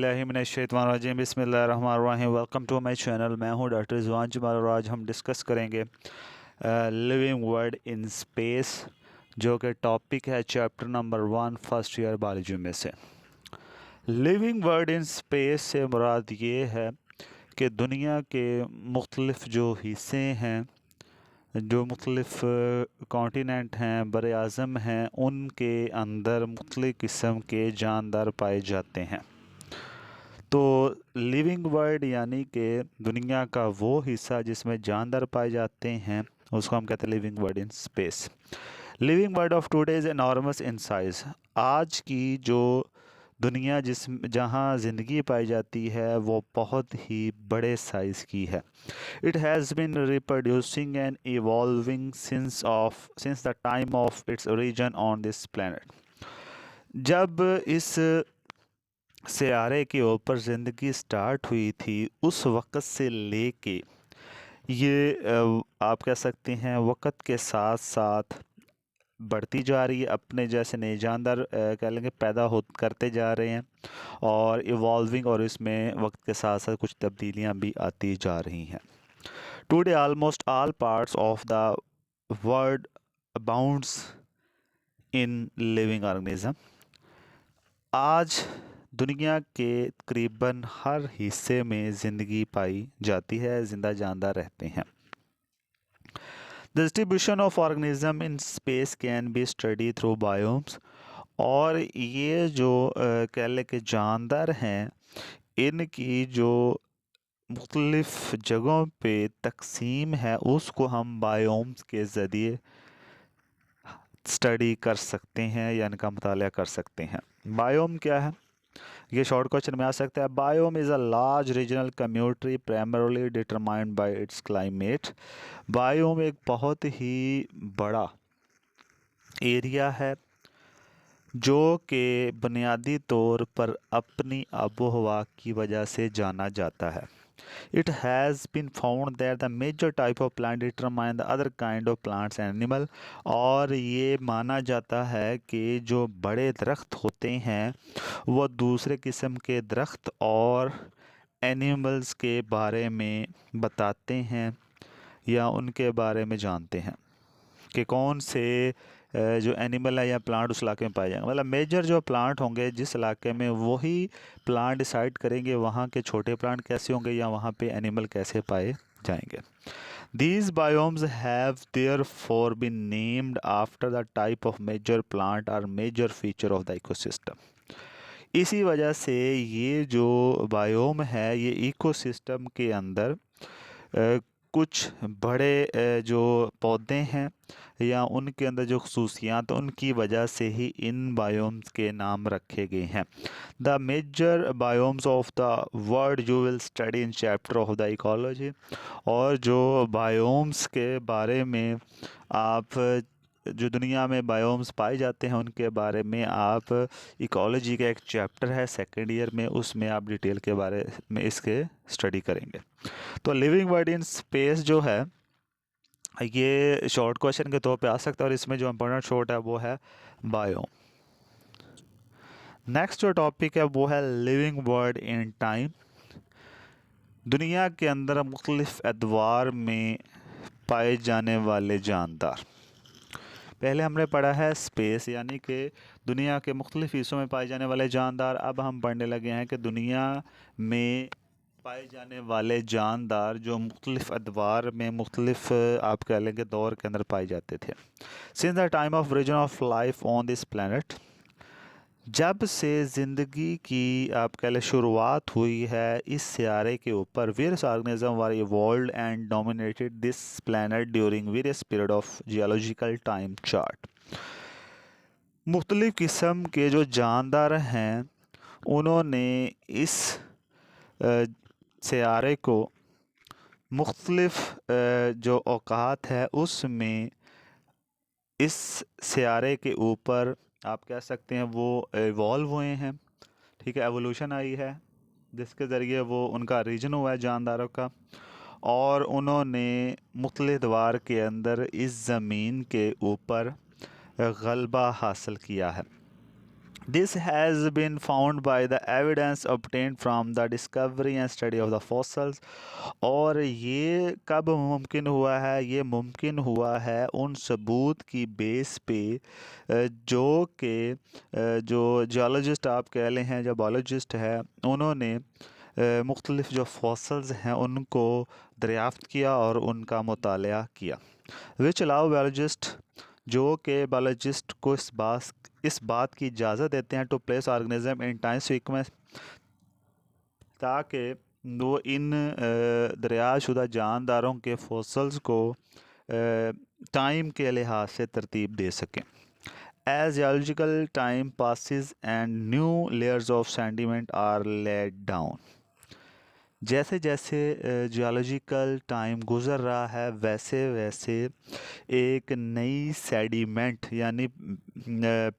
बिस्मिल्लाहिर्रहमानिर्रहीम बिस्मिल्लाहिर्रहमानिर्रहीम। Welcome to my channel. मैं हूं डॉक्टर रिजवान जमाल और आज हम डिस्कस करेंगे लिविंग वर्ड इन स्पेस, जो कि टॉपिक है chapter number 1 first year biology में से। लिविंग वर्ड इन स्पेस से मुराद ये है कि दुनिया के मुख्तलिफ जो हिस्से हैं, जो मुख्तलिफ कॉन्टिनेंट हैं, बर आज़म हैं, उनके अंदर मुख्तलिफ किस्म के जानदार पाए जाते हैं। तो लिविंग वर्ल्ड यानी कि दुनिया का वो हिस्सा जिसमें जानदार पाए जाते हैं, उसको हम कहते हैं living world in space. Living world of today is enormous in size. आज की जो दुनिया जहाँ ज़िंदगी पाई जाती है वो बहुत ही बड़े साइज़ की है। It has been reproducing and evolving since the time of its origin on this planet. जब इस सियारे के ऊपर ज़िंदगी स्टार्ट हुई थी, उस वक़्त से लेके ये आप कह सकते हैं वक़्त के साथ साथ बढ़ती जा रही है। अपने जैसे नए जानदार कह लेंगे पैदा हो करते जा रहे हैं और इवॉल्विंग, और इसमें वक्त के साथ साथ कुछ तब्दीलियां भी आती जा रही हैं। Today almost all parts of the world abounds in living organism. आज दुनिया के तकरीबन हर हिस्से में ज़िंदगी पाई जाती है, ज़िंदा जानदार रहते हैं। The distribution of organism in space can be study through biomes. और ये जो कह लें कि जानदार हैं, इनकी जो मुख्तलिफ़ जगहों पे तकसीम है उसको हम बायोम्स के ज़रिए स्टडी कर सकते हैं या इनका मुताला कर सकते हैं। बायोम क्या है? ये शॉर्ट क्वेश्चन में आ सकता है। Biome is a large regional community primarily determined by it's climate. Biome एक बहुत ही बड़ा एरिया है जो कि बुनियादी तौर पर अपनी आबो हवा की वजह से जाना जाता है। It has been found that the major type of plant determine the other kind of plants and animal। और ये माना जाता है कि जो बड़े दरख्त होते हैं वो दूसरे किस्म के दरख्त और एनिमल्स के बारे में बताते हैं या उनके बारे में जानते हैं कि कौन से जो एनिमल है या प्लांट उस इलाके में पाए जाएंगे। मतलब मेजर जो प्लांट होंगे जिस इलाके में, वही प्लांट डिसाइड करेंगे वहाँ के छोटे प्लांट कैसे होंगे या वहाँ पे एनिमल कैसे पाए जाएंगे। These biomes have therefore been named after the type of major plant or major feature of the ecosystem। इसी वजह से ये जो बायोम है ये इकोसिस्टम के अंदर कुछ बड़े जो पौधे हैं या उनके अंदर जो खसूसियात, उनकी वजह से ही इन बायोम्स के नाम रखे गए हैं। The major biomes of the world you will study in chapter of the ecology. और जो बायोम्स के बारे में आप, जो दुनिया में बायोम्स पाए जाते हैं उनके बारे में आप इकोलॉजी का एक चैप्टर है सेकेंड ईयर में, उसमें आप डिटेल के बारे में इसके स्टडी करेंगे। तो लिविंग वर्ड इन स्पेस जो है ये शॉर्ट क्वेश्चन के तौर पे आ सकता है और इसमें जो इम्पोर्टेंट शॉर्ट है वो है बायोम। नेक्स्ट जो टॉपिक है वो है लिविंग वर्ड इन टाइम। दुनिया के अंदर मुख्तलिफ अदवार में पाए जाने वाले जानदार। पहले हमने पढ़ा है स्पेस यानी कि दुनिया के मुख्तलिफ हिस्सों में पाए जाने वाले जानदार। अब हम पढ़ने लगे हैं कि दुनिया में पाए जाने वाले जानदार जो मुख्तलिफ अदवार में मुख्तलिफ आप कह लेंगे दौर के अंदर पाए जाते थे। Since the time of origin of life on this planet, जब से ज़िंदगी की आप कह लें शुरुआत हुई है इस सियारे के ऊपर, various organism were evolved and dominated this planet during various period of geological time chart. मुख्तलिफ किस्म के जो जानदार हैं उन्होंने इस सियारे को मुख्तलिफ जो औकात है उसमें इस सियारे के ऊपर आप कह सकते हैं वो इवॉल्व हुए हैं। ठीक है, एवोल्यूशन आई है जिसके ज़रिए वो उनका रीजन हुआ है जानदारों का, और उन्होंने मुख्तलिफ अदवार के अंदर इस ज़मीन के ऊपर गलबा हासिल किया है। This has been found by the evidence obtained from the discovery and study of the fossils। और ये कब मुमकिन हुआ है? ये मुमकिन हुआ है उन सबूत की बेस पे जो कि जो जियोलॉजिस्ट आप कह लें हैं, जो बायोलॉजिस्ट है, उन्होंने मुख्तलिफ जो फॉसल्स हैं उनको दरियाफ्त किया और उनका मुताला किया। विच अलाउ बायोलॉजिस्ट, जो कि बायोलॉजिस्ट को इस बात की इजाज़त देते हैं to place organism in time sequence, ताकि वो इन दरियाशुदा जानदारों के फॉसल्स को टाइम के लिहाज से तरतीब दे सकें। As geological time passes and new layers of sediment are laid down, जैसे जैसे जियोलॉजिकल टाइम गुज़र रहा है वैसे वैसे एक नई सेडिमेंट यानी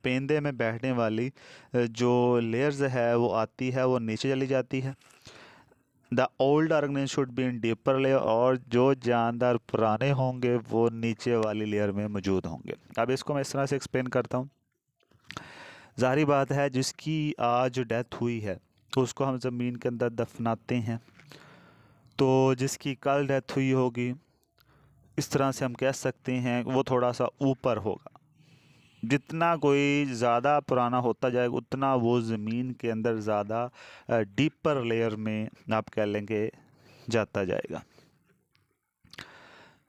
पेंदे में बैठने वाली जो लेयर्स है वो आती है, वो नीचे चली जाती है। The old organism should be in deeper layer, और जो जानदार पुराने होंगे वो नीचे वाली लेयर में मौजूद होंगे। अब इसको मैं इस तरह से एक्सप्लेन करता हूँ। ज़ाहिर बात है जिसकी आज जो डेथ हुई है तो उसको हम ज़मीन के अंदर दफनाते हैं, तो जिसकी कल डेथ हुई होगी इस तरह से हम कह सकते हैं वो थोड़ा सा ऊपर होगा। जितना कोई ज़्यादा पुराना होता जाएगा उतना वो ज़मीन के अंदर ज़्यादा डीपर लेयर में आप कह लेंगे जाता जाएगा।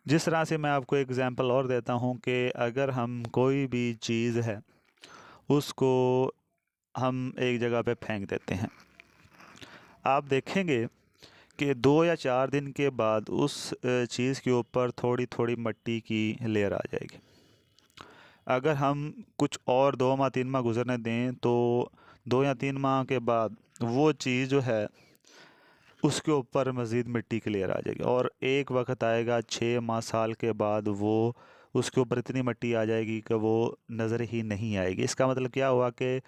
जिस तरह से मैं आपको एग्जांपल और देता हूँ कि अगर हम कोई भी चीज़ है उसको हम एक जगह पे फेंक देते हैं, आप देखेंगे कि 2 या 4 दिन के बाद उस चीज़ के ऊपर थोड़ी थोड़ी मिट्टी की लेयर आ जाएगी। अगर हम कुछ और 2 माह 3 माह गुजरने दें तो 2 या 3 माह के बाद वो चीज़ जो है उसके ऊपर मज़ीद मिट्टी की लेयर आ जाएगी, और एक वक्त आएगा 6 माह साल के बाद वो उसके ऊपर इतनी मिट्टी आ जाएगी कि वो नज़र ही नहीं आएगी। इसका मतलब क्या हुआ कि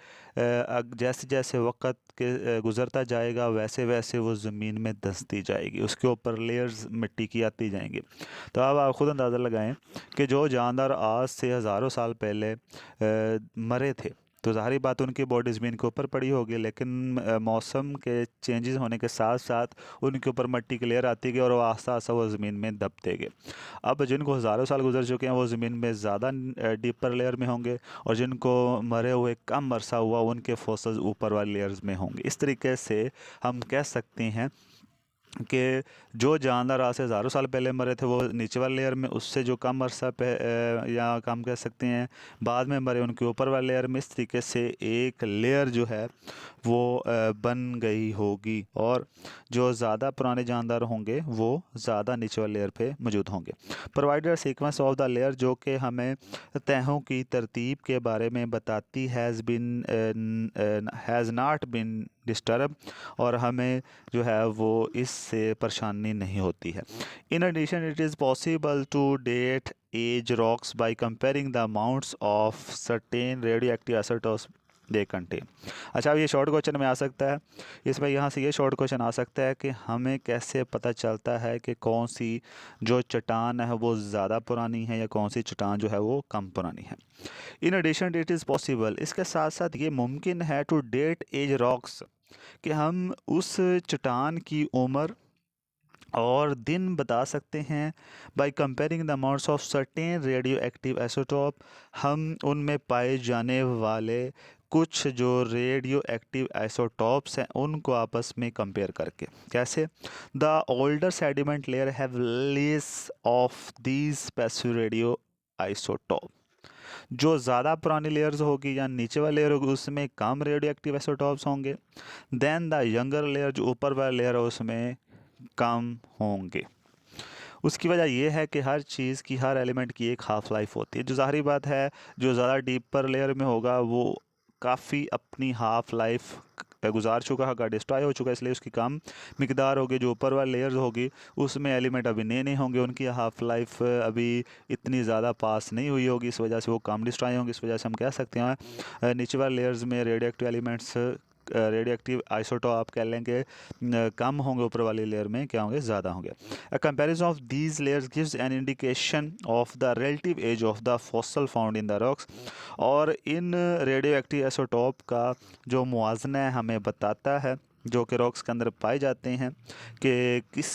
जैसे जैसे वक्त के गुज़रता जाएगा वैसे वैसे वो ज़मीन में धंसती जाएगी, उसके ऊपर लेयर्स मिट्टी की आती जाएंगी। तो अब आप ख़ुद अंदाज़ा लगाएं कि जो जानदार आज से हज़ारों साल पहले मरे थे तो ज़ाहिर बात उनकी बॉडी ज़मीन के ऊपर पड़ी होगी, लेकिन मौसम के चेंजेस होने के साथ साथ उनके ऊपर मिट्टी की लेयर आती गई और वो आस्ता आस्ता वो ज़मीन में दबते गए। अब जिनको हज़ारों साल गुजर चुके हैं वो ज़मीन में ज़्यादा डीपर लेयर में होंगे, और जिनको मरे हुए कम अरसा हुआ उनके फॉसल्स ऊपर वाली लेयर्स में होंगे। इस तरीके से हम कह सकते हैं कि जो जानदार आज से हज़ारों साल पहले मरे थे वो नीचे वाले लेयर में, उससे जो कम अरसा पे या कम कह सकते हैं बाद में मरे उनके ऊपर वाले लेयर में। इस तरीके से एक लेयर जो है वो बन गई होगी, और जो ज़्यादा पुराने जानदार होंगे वो ज़्यादा नीचे वाले लेयर पे मौजूद होंगे। Provider sequence of the layer, जो कि हमें तहों की तरतीब के बारे में बताती हैज़ नॉट बिन डिस्टर्ब, और हमें जो है वो इससे परेशानी नहीं होती है। In addition it is possible to date age rocks by comparing the amounts of certain radioactive isotopes they contain. अच्छा, अब ये शॉर्ट क्वेश्चन में आ सकता है, इसमें यहाँ से ये शॉर्ट क्वेश्चन आ सकता है कि हमें कैसे पता चलता है कि कौन सी जो चट्टान है वो ज़्यादा पुरानी है या कौन सी चट्टान जो है वो कम पुरानी है। In addition it is possible, इसके साथ साथ ये मुमकिन है टू डेट एज रॉक्स, कि हम उस चट्टान की उम्र और दिन बता सकते हैं bye comparing the amounts of certain radio active isotope, हम उनमें पाए जाने वाले कुछ जो रेडियो एक्टिव आइसोटॉप्स हैं उनको आपस में कंपेयर करके। कैसे? The older sediment layer have less of these specific radio isotope, जो ज़्यादा पुरानी लेयर्स होगी या नीचे वाली लेयर होगी उसमें कम रेडियो एक्टिव आइसोटॉप्स होंगे। देन द यंगर लेयर, जो ऊपर वाला लेयर है उसमें कम होंगे। उसकी वजह यह है कि हर चीज़ की, हर एलिमेंट की एक हाफ़ लाइफ होती है। जो ज़ाहिर बात है जो ज़्यादा डीपर लेयर में होगा वो काफ़ी अपनी हाफ़ लाइफ गुजार चुका होगा, डिस्ट्रॉय हो चुका है, इसलिए उसकी कम मिकदार होगी। जो ऊपर वाले लेयर्स होगी उसमें एलिमेंट अभी नए नहीं होंगे, उनकी हाफ़ लाइफ अभी इतनी ज़्यादा पास नहीं हुई होगी, इस वजह से वो कम डिस्ट्रॉय होंगे। इस वजह से हम कह सकते हैं नीचे वाले लेयर्स में radio active elements radio active isotope आप कह लेंगे कम होंगे, ऊपर वाली लेयर में क्या होंगे, ज़्यादा होंगे। A comparison of these layers gives an indication of the relative age of the fossil found in the rocks. और इन रेडियो एक्टिव आइसोटोप का जो मुआवजना है हमें बताता है जो कि रॉक्स के अंदर पाए जाते हैं कि किस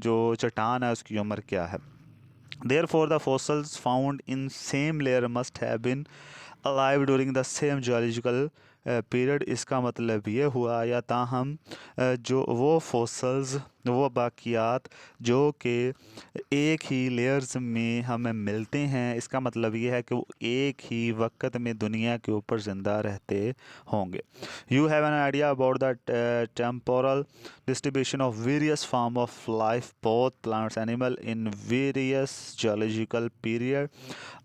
जो चट्टान है उसकी उम्र क्या है। Therefore, the fossils found in same layer must have been alive during the same geological period. इसका मतलब ये हुआ या ताहम जो वो फॉसल्स, वो बाकियात जो कि एक ही लेयर्स में हमें मिलते हैं, इसका मतलब ये है कि वो एक ही वक्त में दुनिया के ऊपर ज़िंदा रहते होंगे। You have an idea about the temporal distribution of various form of life both plants animal in various geological period.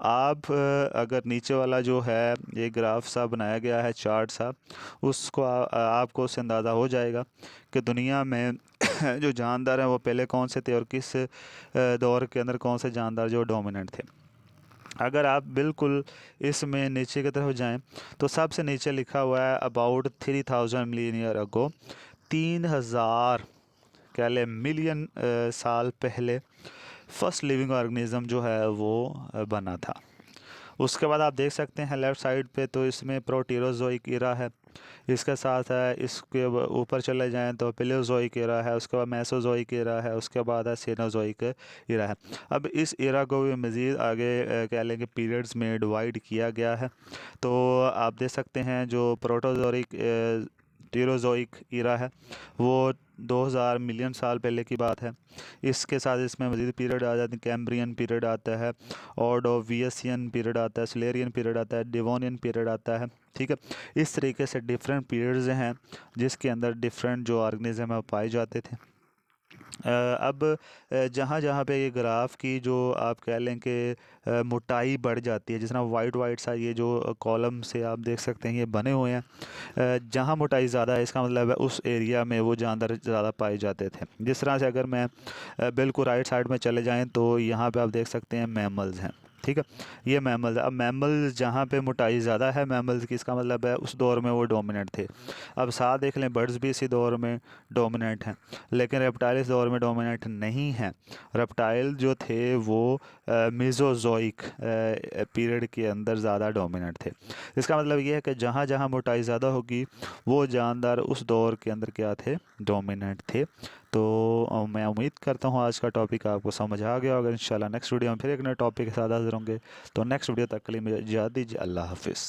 आप अगर नीचे वाला जो है ये ग्राफ सा बनाया गया है, चार्ट सा, उसको आपको उससे अंदाज़ा हो जाएगा कि दुनिया में जो जानदार हैं वो पहले कौन से थे और किस दौर के अंदर कौन से जानदार जो डोमिनेंट थे। अगर आप बिल्कुल इसमें नीचे की तरफ जाएं तो सबसे नीचे लिखा हुआ है अबाउट 3000 मिलियन ईयर अगो, 3000 कह लें मिलियन साल पहले फर्स्ट लिविंग ऑर्गेनिज्म जो है वो बना था। उसके बाद आप देख सकते हैं लेफ़्ट साइड पे तो इसमें प्रोटीरोजोइक इरा है, इसके साथ है इसके ऊपर चले जाएं तो पेलियोजोइक इरा है, उसके बाद मेसोजोइक इरा है, उसके बाद है सीनोजोइक इरा है। अब इस इरा को भी मज़ीद आगे कह लेंगे पीरियड्स में डिवाइड किया गया है। तो आप देख सकते हैं जो प्रोटोजोइक टीरोजोइक इरा है वो 2000 मिलियन साल पहले की बात है। इसके साथ इसमें मज़ीद पीरियड आ जाते हैं, कैम्ब्रियन पीरियड आता है, ऑर्डोवियसियन पीरियड आता है, सिलेरियन पीरियड आता है, डिवोनियन पीरियड आता है। ठीक है, इस तरीके से डिफरेंट पीरियड्स हैं जिसके अंदर डिफरेंट जो ऑर्गेनिज्म पाए जाते थे। अब जहाँ जहाँ पे ये ग्राफ की जो आप कह लें कि मोटाई बढ़ जाती है, जिस तरह वाइट वाइट सा ये जो कॉलम से आप देख सकते हैं ये बने हुए हैं, जहाँ मोटाई ज़्यादा है इसका मतलब है उस एरिया में वो जानवर ज़्यादा पाए जाते थे। जिस तरह से अगर मैं बिल्कुल राइट साइड में चले जाएँ तो यहाँ पे आप देख सकते हैं मैमल्स हैं। ठीक है, ये मैमल्स, अब मैमल्स जहाँ पे मोटाई ज़्यादा है मैमल्स की, इसका मतलब है उस दौर में वो डोमिनेंट थे। अब साथ देख लें बर्ड्स भी इसी दौर में डोमिनेंट हैं, लेकिन रेप्टाइल इस दौर में डोमिनेंट नहीं हैं। रेप्टाइल जो थे वो मेसोजोइक पीरियड के अंदर ज़्यादा डोमिनेंट थे। इसका मतलब ये है कि जहाँ जहाँ मोटाई ज़्यादा होगी वो जानदार उस दौर के अंदर क्या थे, डोमिनेंट थे। तो मैं उम्मीद करता हूँ आज का टॉपिक आपको समझ आ गया होगा। इंशाल्लाह नेक्स्ट वीडियो में फिर एक नए टॉपिक के साथ हाजिर होंगे। तो नेक्स्ट वीडियो तक के लिए मुझे इजाज़त दीजिए। अल्लाह हाफिज़।